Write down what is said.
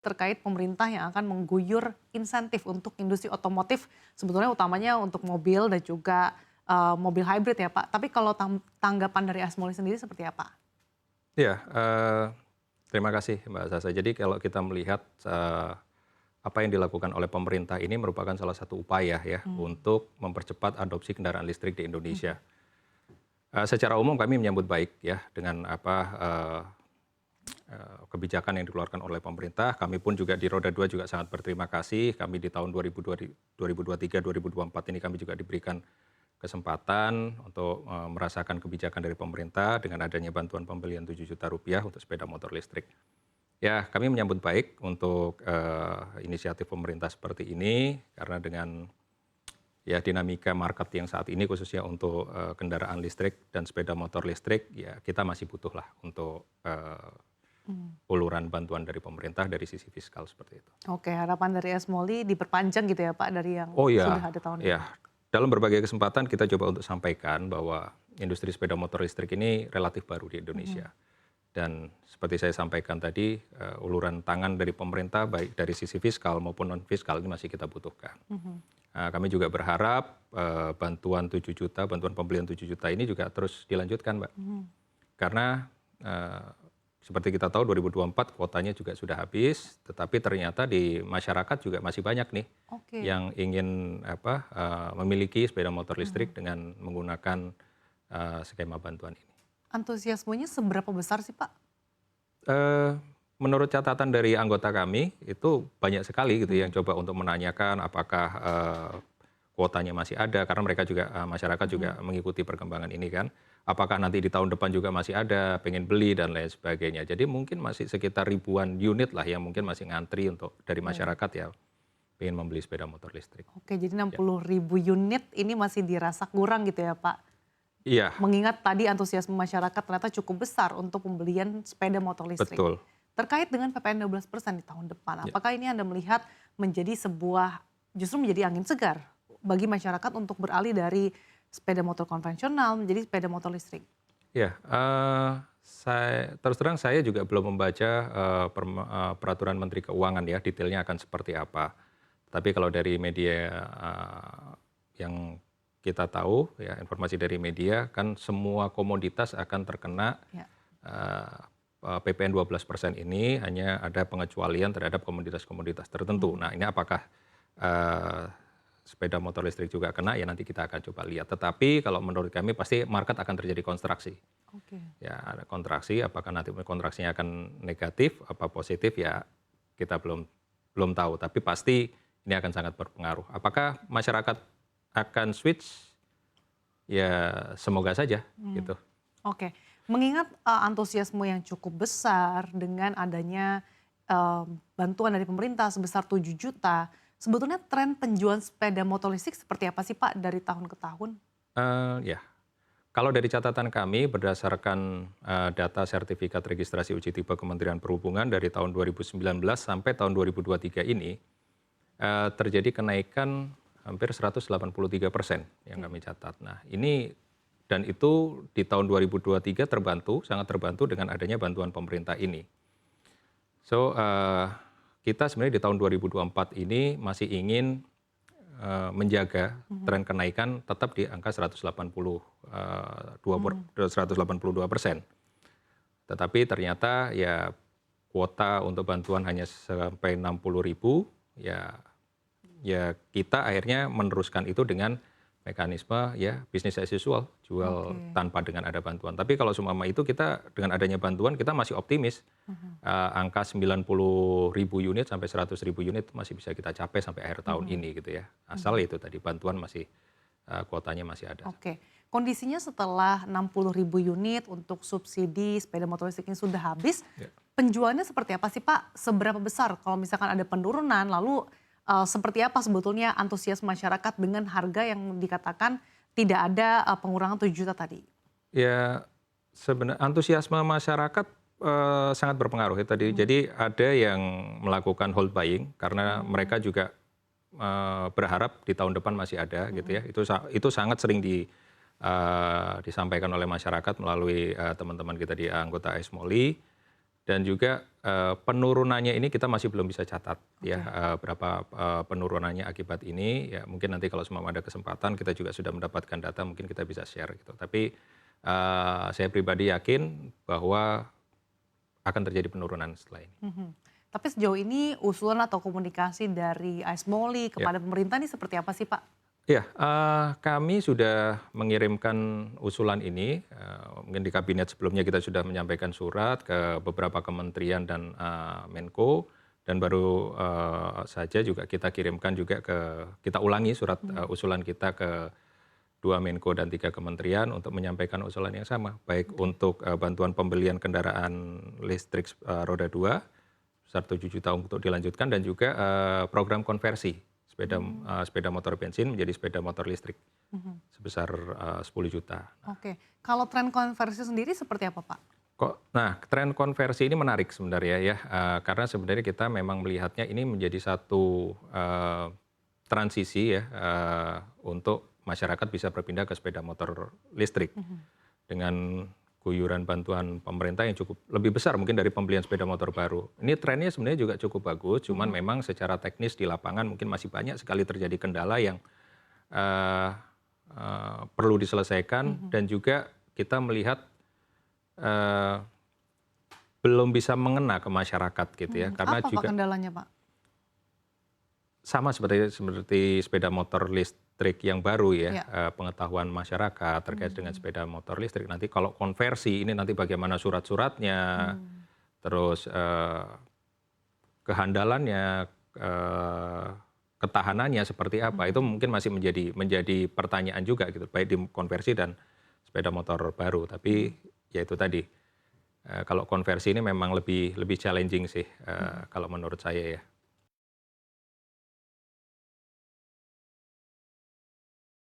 terkait pemerintah yang akan mengguyur insentif untuk industri otomotif, sebetulnya utamanya untuk mobil dan juga mobil hybrid ya Pak. Tapi kalau tanggapan dari Asmoli sendiri seperti apa? Ya, terima kasih Mbak Sasa. Jadi kalau kita melihat apa yang dilakukan oleh pemerintah ini merupakan salah satu upaya ya untuk mempercepat adopsi kendaraan listrik di Indonesia. Secara umum kami menyambut baik ya dengan kebijakan yang dikeluarkan oleh pemerintah. Kami pun juga di Roda 2 juga sangat berterima kasih. Kami di tahun 2023-2024 ini kami juga diberikan kesempatan untuk merasakan kebijakan dari pemerintah dengan adanya bantuan pembelian 7 juta rupiah untuk sepeda motor listrik. Ya, kami menyambut baik untuk inisiatif pemerintah seperti ini karena dengan ya dinamika market yang saat ini khususnya untuk kendaraan listrik dan sepeda motor listrik, ya kita masih butuh lah untuk uluran bantuan dari pemerintah dari sisi fiskal seperti itu. Oke, harapan dari Asmoli diperpanjang gitu ya Pak dari yang Oh sudah ya, ada tahun ini. ya. Dalam berbagai kesempatan kita coba untuk sampaikan bahwa industri sepeda motor listrik ini relatif baru di Indonesia. Dan seperti saya sampaikan tadi, uluran tangan dari pemerintah baik dari sisi fiskal maupun non fiskal ini masih kita butuhkan. Kami juga berharap bantuan 7 juta, bantuan pembelian 7 juta ini juga terus dilanjutkan, Mbak. Karena seperti kita tahu 2024 kuotanya juga sudah habis, tetapi ternyata di masyarakat juga masih banyak nih Oke. yang ingin memiliki sepeda motor listrik dengan menggunakan skema bantuan ini. Antusiasmenya seberapa besar sih Pak? Menurut catatan dari anggota kami itu banyak sekali gitu yang coba untuk menanyakan apakah kuotanya masih ada karena mereka juga masyarakat juga mengikuti perkembangan ini kan. Apakah nanti di tahun depan juga masih ada, pengen beli dan lain sebagainya. Jadi mungkin masih sekitar ribuan unit lah yang mungkin masih ngantri untuk dari masyarakat ya pengen membeli sepeda motor listrik. Oke, jadi 60.000 unit ini masih dirasa kurang gitu ya Pak? Iya, Mengingat tadi antusiasme masyarakat ternyata cukup besar untuk pembelian sepeda motor listrik. betul. Terkait dengan PPN 12% di tahun depan, Ya. apakah ini Anda melihat menjadi justru menjadi angin segar bagi masyarakat untuk beralih dari sepeda motor konvensional menjadi sepeda motor listrik? Ya, terus terang saya juga belum membaca peraturan Menteri Keuangan ya, detailnya akan seperti apa. Tapi kalau dari media yang kita tahu, ya informasi dari media kan semua komoditas akan terkena Ya. PPN 12% ini, hanya ada pengecualian terhadap komoditas-komoditas tertentu. Nah ini apakah sepeda motor listrik juga kena, ya nanti kita akan coba lihat. Tetapi kalau menurut kami pasti market akan terjadi kontraksi. Oke. Ya ada kontraksi, apakah nanti kontraksinya akan negatif, apa positif ya kita belum tahu. Tapi pasti ini akan sangat berpengaruh. Apakah masyarakat akan switch? Ya semoga saja gitu. Oke, mengingat antusiasme yang cukup besar dengan adanya bantuan dari pemerintah sebesar 7 juta, sebetulnya tren penjualan sepeda motor listrik seperti apa sih Pak dari tahun ke tahun? Ya, kalau dari catatan kami berdasarkan data sertifikat registrasi uji tipe Kementerian Perhubungan dari tahun 2019 sampai tahun 2023 ini terjadi kenaikan hampir 183% yang kami catat. Nah ini dan itu di tahun 2023 sangat terbantu dengan adanya bantuan pemerintah ini. So kita sebenarnya di tahun 2024 ini masih ingin menjaga tren kenaikan tetap di angka 182%. Tetapi ternyata ya kuota untuk bantuan hanya sampai 60.000, ya kita akhirnya meneruskan itu dengan mekanisme ya bisnis as usual, jual tanpa dengan ada bantuan. Tapi kalau seumpama itu kita dengan adanya bantuan kita masih optimis. Angka 90.000 unit sampai 100.000 unit masih bisa kita capai sampai akhir tahun ini gitu ya. Asal itu tadi bantuan masih kuotanya masih ada. Oke, kondisinya setelah 60.000 unit untuk subsidi sepeda motor listrik ini sudah habis, penjualannya seperti apa sih Pak? Seberapa besar kalau misalkan ada penurunan, lalu seperti apa sebetulnya antusias masyarakat dengan harga yang dikatakan tidak ada pengurangan 7 juta tadi? Ya sebenarnya antusiasme masyarakat sangat berpengaruh ya tadi. Jadi ada yang melakukan hold buying karena mereka juga berharap di tahun depan masih ada gitu ya. Itu sangat sering disampaikan oleh masyarakat melalui teman-teman kita di anggota Asmoli. Dan juga penurunannya ini kita masih belum bisa catat ya berapa penurunannya akibat ini. Ya mungkin nanti kalau semua ada kesempatan kita juga sudah mendapatkan data mungkin kita bisa share gitu. Tapi saya pribadi yakin bahwa akan terjadi penurunan setelah ini. Tapi sejauh ini usulan atau komunikasi dari ASMOLI kepada pemerintah ini seperti apa sih Pak? Ya, kami sudah mengirimkan usulan ini, mungkin di kabinet sebelumnya kita sudah menyampaikan surat ke beberapa kementerian dan Menko, dan baru saja juga kita kirimkan juga kita ulangi surat usulan kita ke 2 Menko dan 3 kementerian untuk menyampaikan usulan yang sama, baik untuk bantuan pembelian kendaraan listrik roda 2, sebesar 7 juta untuk dilanjutkan, dan juga program konversi sepeda motor bensin menjadi sepeda motor listrik sebesar 10 juta. Oke, kalau tren konversi sendiri seperti apa Pak? Nah, tren konversi ini menarik sebenarnya ya, karena sebenarnya kita memang melihatnya ini menjadi satu transisi ya untuk masyarakat bisa berpindah ke sepeda motor listrik dengan guyuran bantuan pemerintah yang cukup lebih besar mungkin dari pembelian sepeda motor baru. Ini trennya sebenarnya juga cukup bagus, cuman memang secara teknis di lapangan mungkin masih banyak sekali terjadi kendala yang perlu diselesaikan, dan juga kita melihat belum bisa mengena ke masyarakat gitu ya. Karena apa juga Pak kendalanya Pak? sama seperti sepeda motor listrik yang baru ya, pengetahuan masyarakat terkait dengan sepeda motor listrik. Nanti kalau konversi ini nanti bagaimana surat-suratnya, terus kehandalannya, ketahanannya seperti apa, itu mungkin masih menjadi pertanyaan juga gitu, baik di konversi dan sepeda motor baru. Tapi ya itu tadi, kalau konversi ini memang lebih challenging sih kalau menurut saya ya.